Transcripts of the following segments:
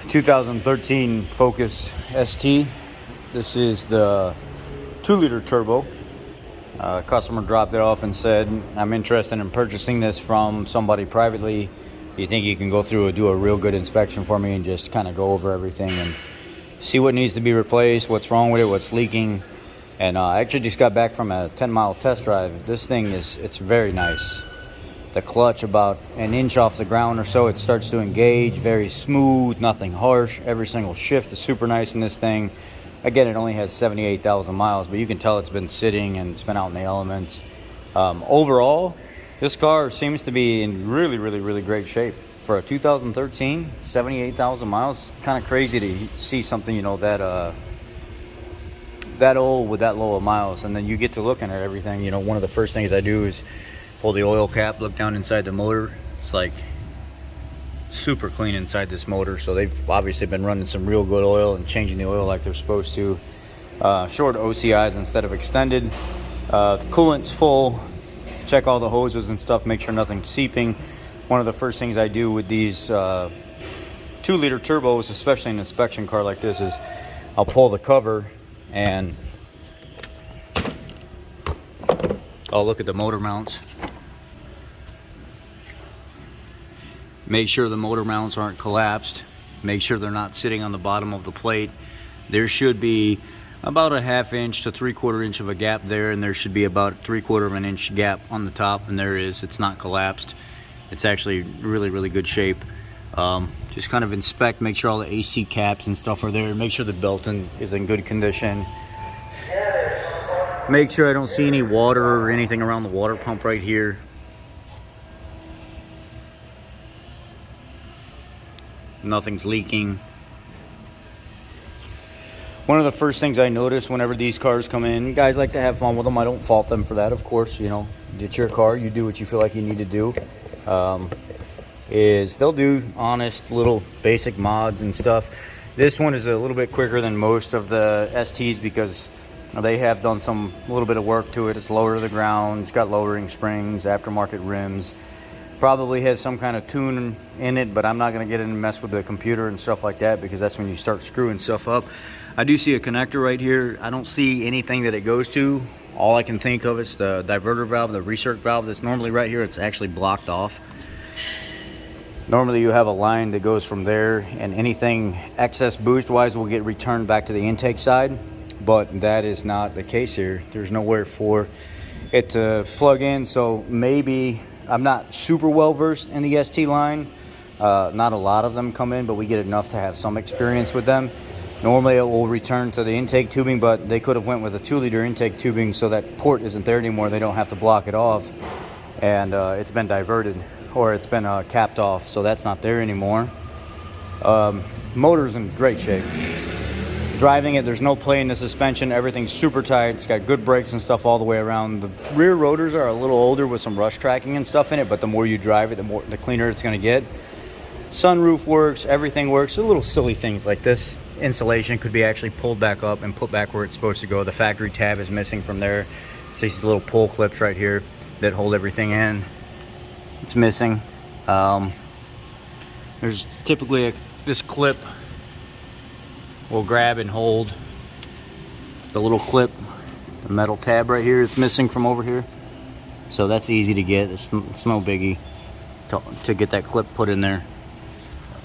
2013 Focus ST. This is the 2-liter turbo. Customer dropped it off and said, I'm interested in purchasing this from somebody privately. You think you can go through and do a real good inspection for me and just kind of go over everything and see what needs to be replaced, what's wrong with it, what's leaking. And I actually just got back from a 10-mile test drive. This thing it's very nice. The clutch about an inch off the ground or so, it starts to engage, very smooth, nothing harsh. Every single shift is super nice in this thing. Again, it only has 78,000 miles, but you can tell it's been sitting and it's been out in the elements. Overall, this car seems to be in really great shape. For a 2013, 78,000 miles, it's kind of crazy to see something, you know, that old with that low of miles. And then you get to looking at everything. You know, one of the first things I do is pull the oil cap, look down inside the motor. It's like super clean inside this motor. So they've obviously been running some real good oil and changing the oil like they're supposed to. Short OCIs instead of extended. The coolant's full. Check all the hoses and stuff, make sure nothing's seeping. One of the first things I do with these 2-liter turbos, especially in an inspection car like this, is I'll pull the cover and I'll look at the motor mounts. Make sure the motor mounts aren't collapsed. Make sure they're not sitting on the bottom of the plate. There should be about a 1/2 inch to 3/4 inch of a gap there, and there should be about 3/4 of an inch gap on the top, and there is. It's not collapsed. It's actually really good shape. Just kind of inspect, make sure all the AC caps and stuff are there. Make sure the belt is in good condition. Make sure I don't see any water or anything around the water pump right here. Nothing's leaking. One of the first things I notice whenever these cars come in, guys like to have fun with them. I don't fault them for that, of course. You know, it's your car. You do what you feel like you need to do. Is they'll do honest little basic mods and stuff. This one is a little bit quicker than most of the STs because they have done a little bit of work to it. It's lower to the ground. It's got lowering springs, aftermarket rims. Probably has some kind of tune in it, but I'm not going to get in and mess with the computer and stuff like that because that's when you start screwing stuff up. I do see a connector right here. I don't see anything that it goes to. All I can think of is the diverter valve, the recirc valve that's normally right here. It's actually blocked off. Normally you have a line that goes from there, and anything excess boost wise will get returned back to the intake side, but that is not the case here. There's nowhere for it to plug in, so maybe I'm not super well versed in the ST line. Not a lot of them come in, but we get enough to have some experience with them. Normally it will return to the intake tubing, but they could have went with a 2-liter intake tubing so that port isn't there anymore. They don't have to block it off, and it's been diverted, or it's been capped off, so that's not there anymore. Motor's in great shape. Driving it, there's no play in the suspension. Everything's super tight. It's got good brakes and stuff all the way around. The rear rotors are a little older with some rust tracking and stuff in it, but the more you drive it, the cleaner it's going to get. Sunroof works. Everything works. Little silly things like this insulation could be actually pulled back up and put back where it's supposed to go. The factory tab is missing from there. It's these little pull clips right here that hold everything in. It's missing. There's typically this clip will grab and hold the little clip. The metal tab right here is missing from over here, so that's easy to get. It's no biggie to get that clip put in there.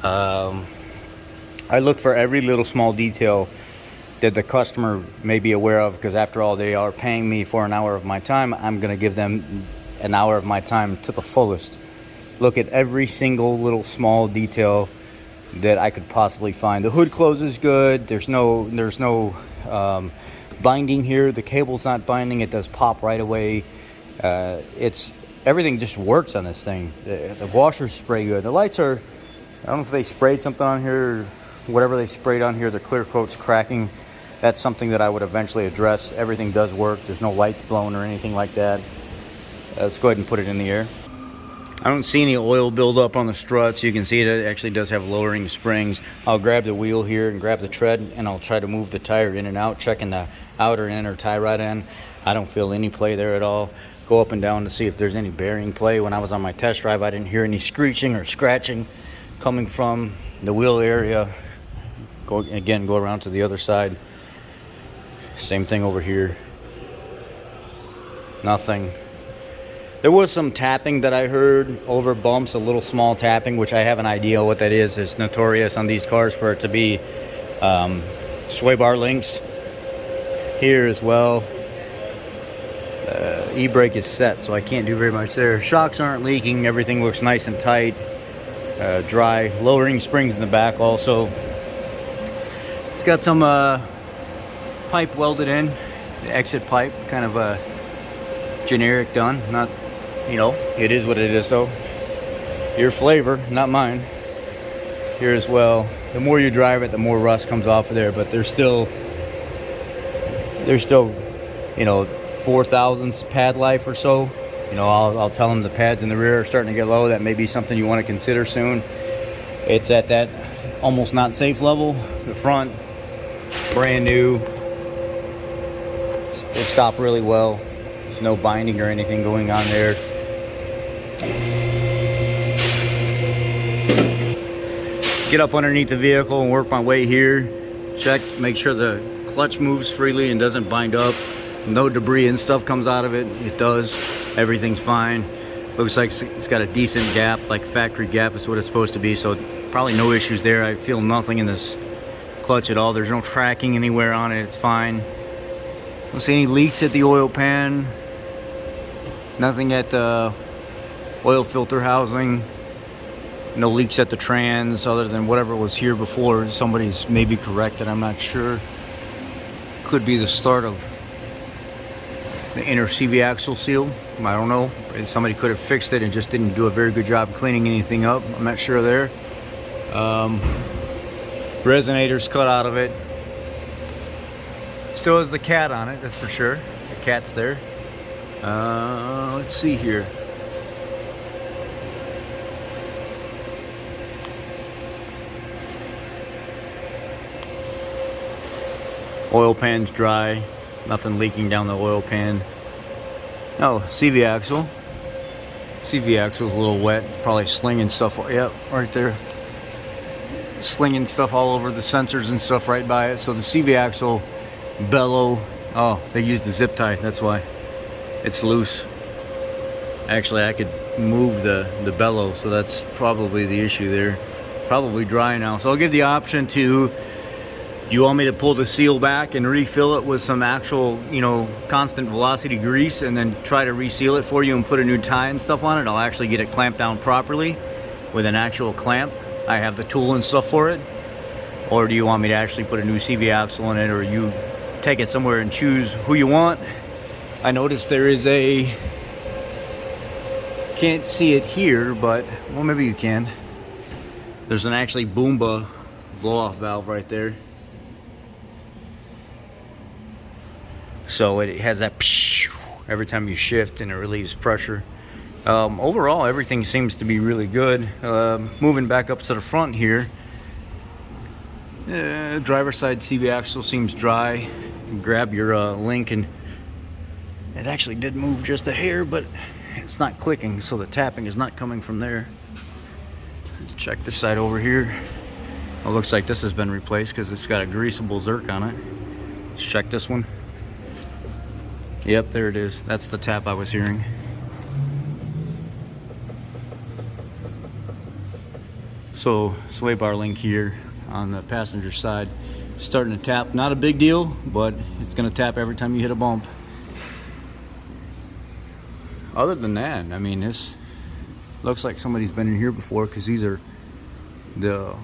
I look for every little small detail that the customer may be aware of, because after all, they are paying me for an hour of my time. I'm going to give them an hour of my time to the fullest. Look at every single little small detail that I could possibly find. The hood closes good. There's no binding here. The cable's not binding. It does pop right away. Everything just works on this thing. The washers spray good. The lights are, I don't know if they sprayed something on here or whatever they sprayed on here. The clear coat's cracking. That's something that I would eventually address. Everything does work. There's no lights blown or anything like that. Let's go ahead and put it in the air. I don't see any oil buildup on the struts. You can see it actually does have lowering springs. I'll grab the wheel here and grab the tread, and I'll try to move the tire in and out, checking the outer and inner tie rod end. I don't feel any play there at all. Go up and down to see if there's any bearing play. When I was on my test drive, I didn't hear any screeching or scratching coming from the wheel area. Go around to the other side. Same thing over here. Nothing. There was some tapping that I heard over bumps, a little small tapping, which I have an idea what that is. It's notorious on these cars for it to be sway bar links. Here as well. E-brake is set, so I can't do very much there. Shocks aren't leaking. Everything looks nice and tight. Dry. Lowering springs in the back also. It's got some pipe welded in. The exit pipe, kind of a generic done. Not, you know, it is what it is though. Your flavor, not mine. Here as well. The more you drive it, the more rust comes off of there, but there's still, you know, 4 thousandths pad life or so. You know, I'll tell them the pads in the rear are starting to get low. That may be something you want to consider soon. It's at that almost not safe level. The front, brand new. They stop really well. There's no binding or anything going on there. Get up underneath the vehicle and work my way here. Check, make sure the clutch moves freely and doesn't bind up. No debris and stuff comes out of it. It does. Everything's fine. Looks like it's got a decent gap, like factory gap is what it's supposed to be. So probably no issues there. I feel nothing in this clutch at all. There's no tracking anywhere on it. It's fine. Don't see any leaks at the oil pan. Nothing at the oil filter housing. No leaks at the trans other than whatever was here before. Somebody's maybe corrected. I'm not sure. Could be the start of the inner CV axle seal. I don't know. Somebody could have fixed it and just didn't do a very good job cleaning anything up. I'm not sure there. Resonator's cut out of it. Still has the cat on it, that's for sure. The cat's there. Let's see here. Oil pan's dry. Nothing leaking down the oil pan. Oh, CV axle. CV axle's a little wet. Probably slinging stuff. Yep, right there. Slinging stuff all over the sensors and stuff right by it. So the CV axle bellow. Oh, they used the zip tie. That's why it's loose. Actually, I could move the bellow, so that's probably the issue there. Probably dry now. So I'll give the option to. Do you want me to pull the seal back and refill it with some actual, you know, constant velocity grease and then try to reseal it for you and put a new tie and stuff on it? I'll actually get it clamped down properly with an actual clamp. I have the tool and stuff for it. Or do you want me to actually put a new CV axle in it, or you take it somewhere and choose who you want? I noticed there is a, can't see it here, but, well, maybe you can. There's an actually Boomba blow-off valve right there. So it has that every time you shift and it relieves pressure. Overall, everything seems to be really good. Moving back up to the front here, driver's side CV axle seems dry. You grab your link and it actually did move just a hair, but it's not clicking, so the tapping is not coming from there. Let's check this side over here. It looks like this has been replaced because it's got a greasable zerk on it. Let's check this one. Yep, there it is. That's the tap I was hearing. So, sway bar link here on the passenger side. Starting to tap. Not a big deal, but it's going to tap every time you hit a bump. Other than that, I mean, this looks like somebody's been in here before, because these are the,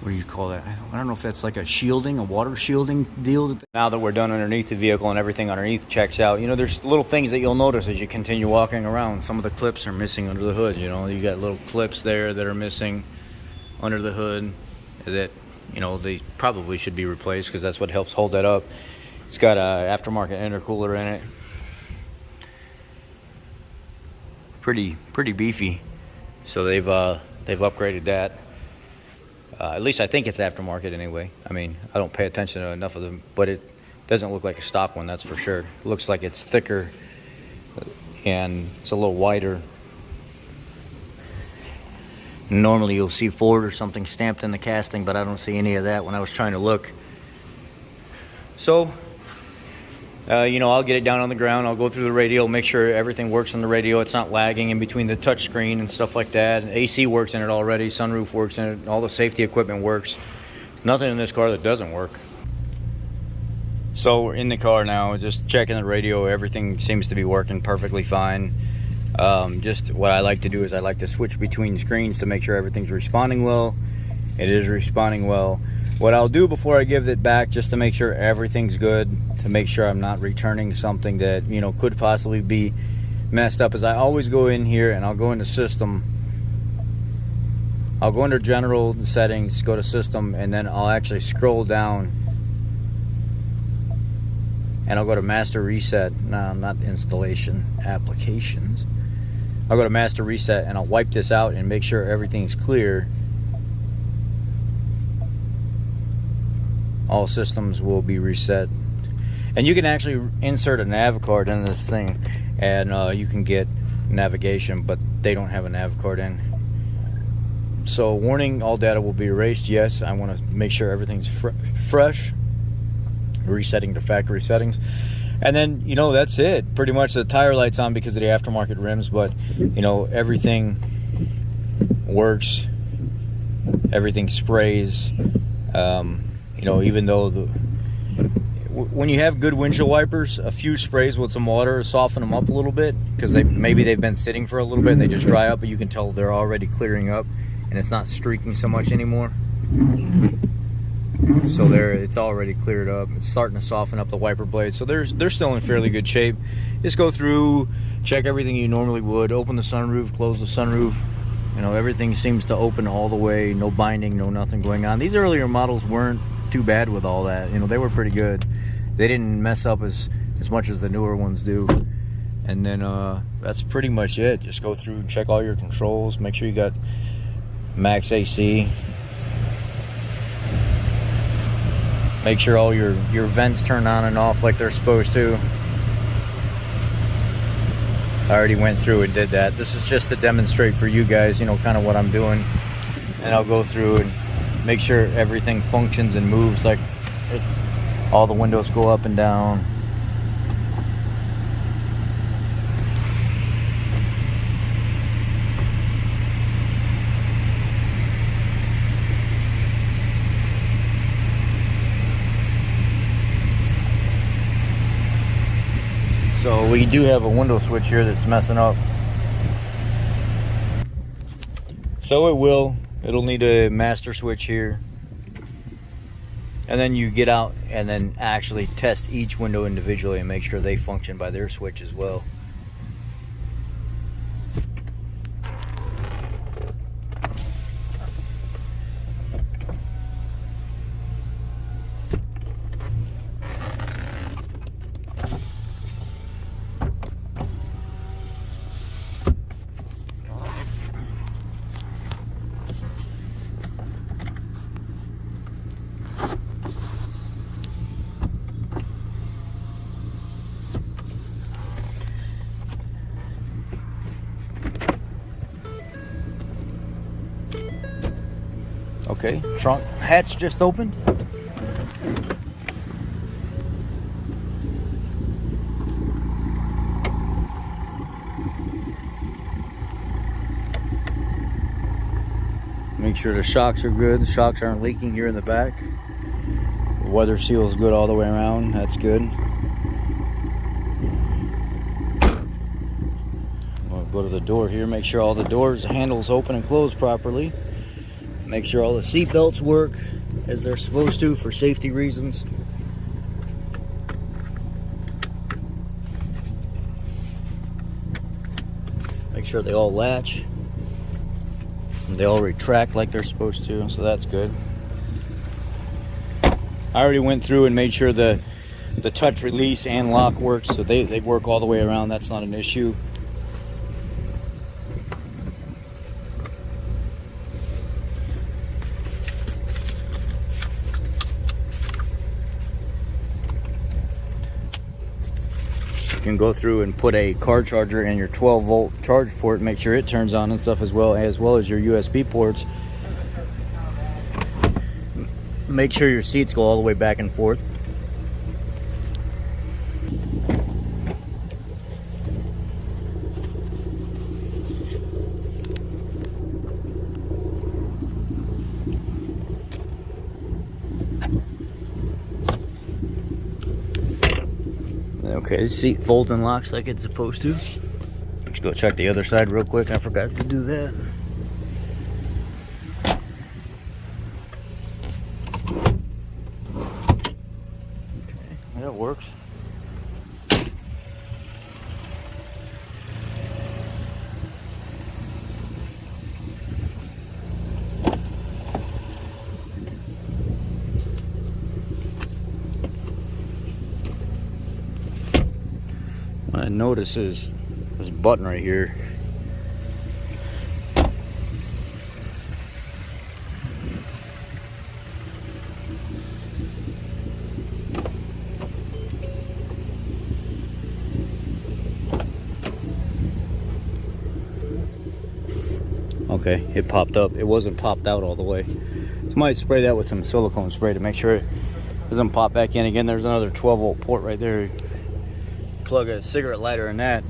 what do you call that? I don't know if that's like a shielding, a water shielding deal. Now that we're done underneath the vehicle and everything underneath checks out, you know, there's little things that you'll notice as you continue walking around. Some of the clips are missing under the hood, you know. You got little clips there that are missing under the hood that, you know, they probably should be replaced because that's what helps hold that up. It's got a aftermarket intercooler in it. Pretty beefy. So they've upgraded that. At least I think it's aftermarket anyway. I mean, I don't pay attention to enough of them, but it doesn't look like a stock one, that's for sure. It looks like it's thicker and it's a little wider. Normally you'll see Ford or something stamped in the casting, but I don't see any of that when I was trying to look. So, you know, I'll get it down on the ground. I'll go through the radio, make sure everything works on the radio. It's not lagging in between the touch screen and stuff like that. AC works in it already. Sunroof works in it. All the safety equipment works. Nothing in this car that doesn't work. So we're in the car now, just checking the radio. Everything seems to be working perfectly fine. Just what I like to do is I like to switch between screens to make sure everything's responding well. It is responding well. What I'll do before I give it back, just to make sure everything's good, to make sure I'm not returning something that, you know, could possibly be messed up, is I always go in here and I'll go into system. I'll go under general settings, go to system, and then I'll actually scroll down and I'll go to master reset. No, not installation, applications. I'll go to master reset and I'll wipe this out and make sure everything's clear. All systems will be reset. And you can actually insert a nav card in this thing, and you can get navigation, but they don't have a nav card in. So warning, all data will be erased. Yes, I want to make sure everything's fresh. Resetting to factory settings. And then, you know, that's it. Pretty much the tire light's on because of the aftermarket rims, but, you know, everything works. Everything sprays. You know, even though when you have good windshield wipers, a few sprays with some water soften them up a little bit, because maybe they've been sitting for a little bit and they just dry up, but you can tell they're already clearing up and it's not streaking so much anymore. So there, it's already cleared up. It's starting to soften up the wiper blades, so they're still in fairly good shape. Just go through, check everything you normally would. Open the sunroof, close the sunroof. You know, everything seems to open all the way. No binding, no nothing going on. These earlier models weren't too bad with all that. You know, they were pretty good. They didn't mess up as much as the newer ones do. And then that's pretty much it. Just go through, check all your controls, make sure you got max AC. Make sure all your vents turn on and off like they're supposed to. I already went through and did that. This is just to demonstrate for you guys, you know, kind of what I'm doing. And I'll go through and make sure everything functions and moves, like all the windows go up and down. So we do have a window switch here that's messing up. So it'll need a master switch here. And then you get out and then actually test each window individually and make sure they function by their switch as well. Okay, trunk hatch just opened. Make sure the shocks are good. The shocks aren't leaking here in the back. The weather seal is good all the way around. That's good. We'll go to the door here. Make sure all the doors, handles open and close properly. Make sure all the seat belts work as they're supposed to for safety reasons. Make sure they all latch. And they all retract like they're supposed to, so that's good. I already went through and made sure the touch release and lock works, so they work all the way around. That's not an issue. You can go through and put a car charger in your 12-volt charge port, make sure it turns on and stuff, as well as your USB ports. Make sure your seats go all the way back and forth. Okay, the seat folds and locks like it's supposed to. Let's go check the other side real quick. I forgot to do that. Okay, that works. What I notice is this button right here. Okay, it popped up. It wasn't popped out all the way. So I might spray that with some silicone spray to make sure it doesn't pop back in again. There's another 12-volt port right there. Plug a cigarette lighter in that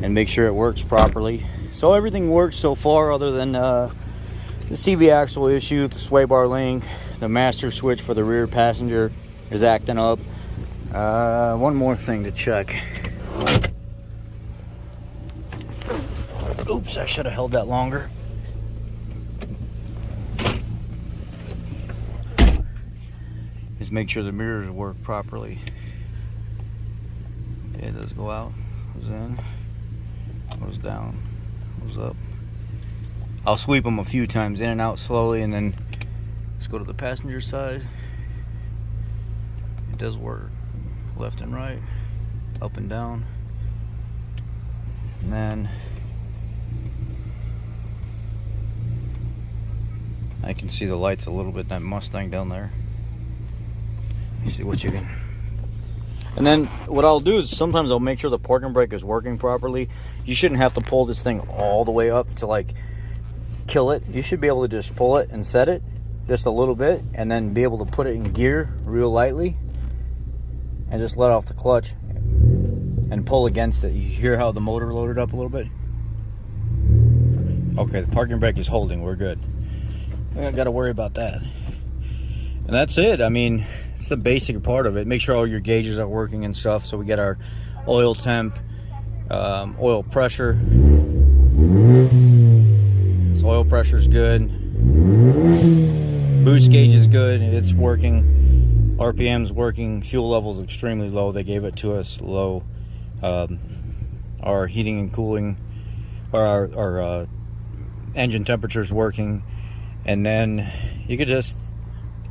and make sure it works properly. So everything works so far, other than the CV axle issue, the sway bar link, the master switch for the rear passenger is acting up. One more thing to check. Oops, I should have held that longer. Just make sure the mirrors work properly. Okay, it does go out, goes in, goes down, goes up. I'll sweep them a few times in and out slowly, and then let's go to the passenger side. It does work. Left and right, up and down. And then I can see the lights a little bit, that Mustang down there. Let me see what you can. And then what I'll do is sometimes I'll make sure the parking brake is working properly. You shouldn't have to pull this thing all the way up to like kill it. You should be able to just pull it and set it just a little bit, and then be able to put it in gear real lightly and just let off the clutch and pull against it. You hear how the motor loaded up a little bit? Okay, the parking brake is holding. We're good. We don't got to worry about that. And that's it. I mean, it's the basic part of it. Make sure all your gauges are working and stuff. So we got our oil temp, oil pressure. So oil pressure is good. Boost gauge is good. It's working. RPM's working. Fuel level is extremely low. They gave it to us low. Our heating and cooling, or our engine temperature is working. And then you could just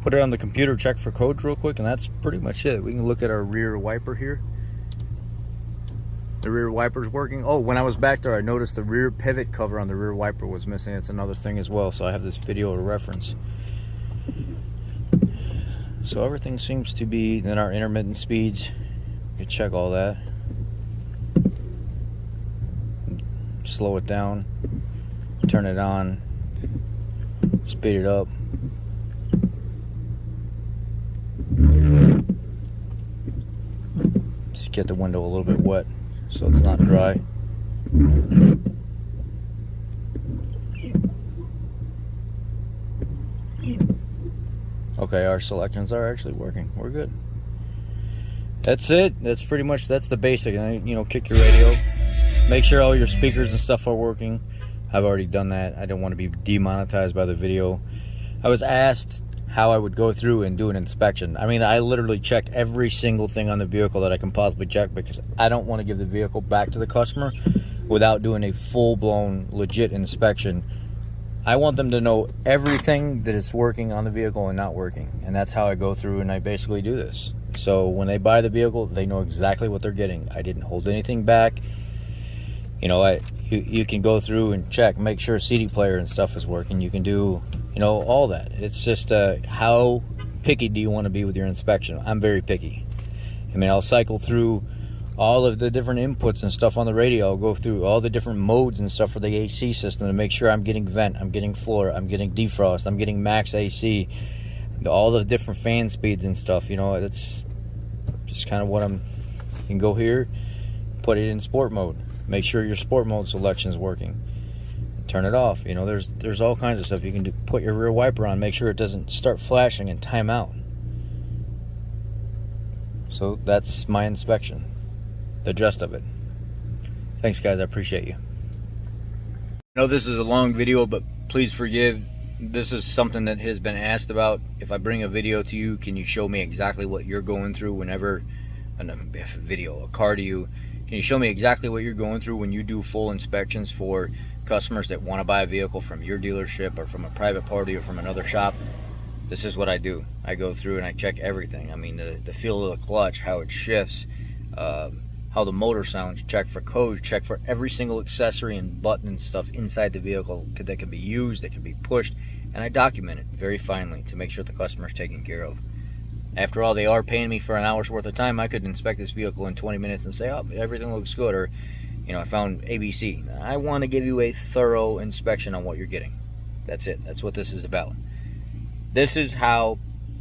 put it on the computer, check for codes real quick, and that's pretty much it. We can look at our rear wiper here. The rear wiper's working. Oh, when I was back there, I noticed the rear pivot cover on the rear wiper was missing. It's another thing as well, so I have this video to reference. So everything seems to be in our intermittent speeds. You can check all that. Slow it down, turn it on, speed it up. Just get the window a little bit wet so it's not dry. Okay, our selections are actually working. We're good. That's it. That's pretty much, that's the basic. You know, kick your radio. Make sure all your speakers and stuff are working. I've already done that. I don't want to be demonetized by the video. I was asked how I would go through and do an inspection. I mean, I literally check every single thing on the vehicle that I can possibly check, because I don't want to give the vehicle back to the customer without doing a full-blown legit inspection. I want them to know everything that is working on the vehicle and not working, and that's how I go through and I basically do this. So when they buy the vehicle, they know exactly what they're getting. I didn't hold anything back. You know, you can go through and check, make sure CD player and stuff is working. You can do, you know, all that. It's just how picky do you want to be with your inspection? I'm very picky. I mean, I'll cycle through all of the different inputs and stuff on the radio. I'll go through all the different modes and stuff for the AC system to make sure I'm getting vent, I'm getting floor, I'm getting defrost, I'm getting max AC, all the different fan speeds and stuff. You know, it's just kind of what you can go here, put it in sport mode, make sure your sport mode selection is working, turn it off. You know, there's all kinds of stuff you can do. Put your rear wiper on, make sure it doesn't start flashing and time out. So that's my inspection, the gist of it. Thanks guys, I appreciate you. I know this is a long video, but please forgive. This is something that has been asked about. If I bring a video to you, can you show me exactly what you're going through whenever a car to you? Can you show me exactly what you're going through when you do full inspections for customers that want to buy a vehicle from your dealership or from a private party or from another shop? This is what I do. I go through and I check everything. I mean, the feel of the clutch, how it shifts, how the motor sounds, check for codes, check for every single accessory and button and stuff inside the vehicle that can be used, that can be pushed, and I document it very finely to make sure the customer's taken care of. After all, they are paying me for an hour's worth of time. I could inspect this vehicle in 20 minutes and say, oh, everything looks good, or, you know, I found ABC. I want to give you a thorough inspection on what you're getting. That's it. That's what this is about. This is how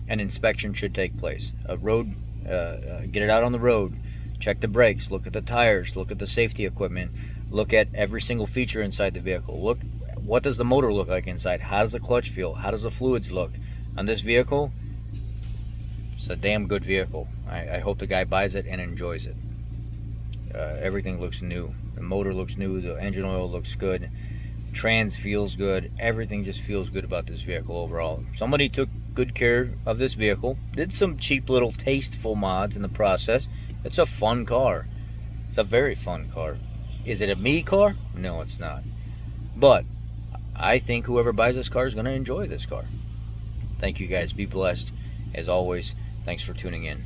an inspection should take place. A road, get it out on the road, check the brakes, look at the tires, look at the safety equipment, look at every single feature inside the vehicle. Look, what does the motor look like inside? How does the clutch feel? How does the fluids look? On this vehicle, it's a damn good vehicle. I hope the guy buys it and enjoys it. Everything looks new. The motor looks new, the engine oil looks good, trans feels good, everything just feels good about this vehicle overall. Somebody took good care of this vehicle, did some cheap little tasteful mods in the process. It's a fun car. It's a very fun car. Is it a me car? No, it's not. But I think whoever buys this car is going to enjoy this car. Thank you guys. Be blessed. As always, thanks for tuning in.